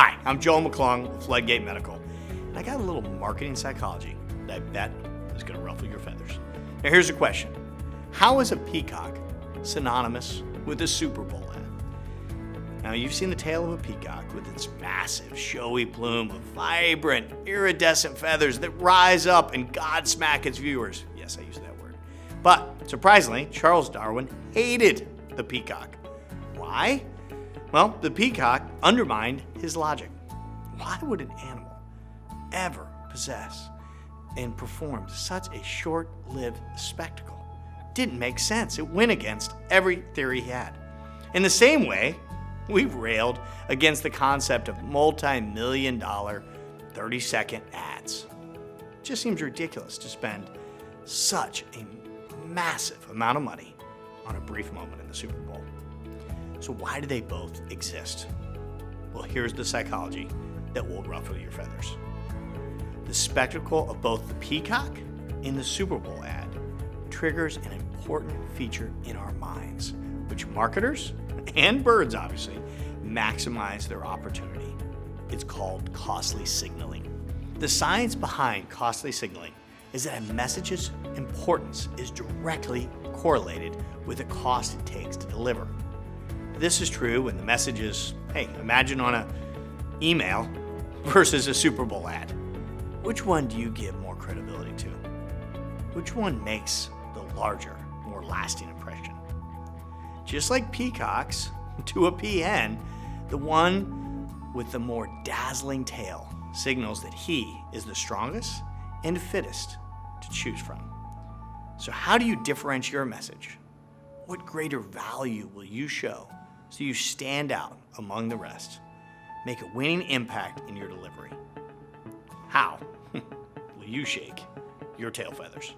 Hi, I'm Joel McClung with FloodGate Medical, and I got a little marketing psychology that I bet is going to ruffle your feathers. Now here's a question. How is a peacock synonymous with a Super Bowl ad? Now you've seen the tail of a peacock with its massive, showy plume of vibrant, iridescent feathers that rise up and godsmack its viewers. Yes, I use that word. But surprisingly, Charles Darwin hated the peacock. Why? Well, the peacock undermined his logic. Why would an animal ever possess and perform such a short-lived spectacle? Didn't make sense. It went against every theory he had. In the same way, we've railed against the concept of multi-million-dollar 30-second ads. It just seems ridiculous to spend such a massive amount of money on a brief moment in the Super Bowl. So why do they both exist? Well, here's the psychology that will ruffle your feathers. The spectacle of both the peacock and the Super Bowl ad triggers an important feature in our minds, which marketers and birds obviously maximize their opportunity. It's called costly signaling. The science behind costly signaling is that a message's importance is directly correlated with the cost it takes to deliver. This is true when the message is, hey, imagine on an email versus a Super Bowl ad. Which one do you give more credibility to? Which one makes the larger, more lasting impression? Just like peacocks to a peahen, the one with the more dazzling tail signals that he is the strongest and fittest to choose from. So how do you differentiate your message? What greater value will you show so you stand out among the rest? Make a winning impact in your delivery. How will you shake your tail feathers?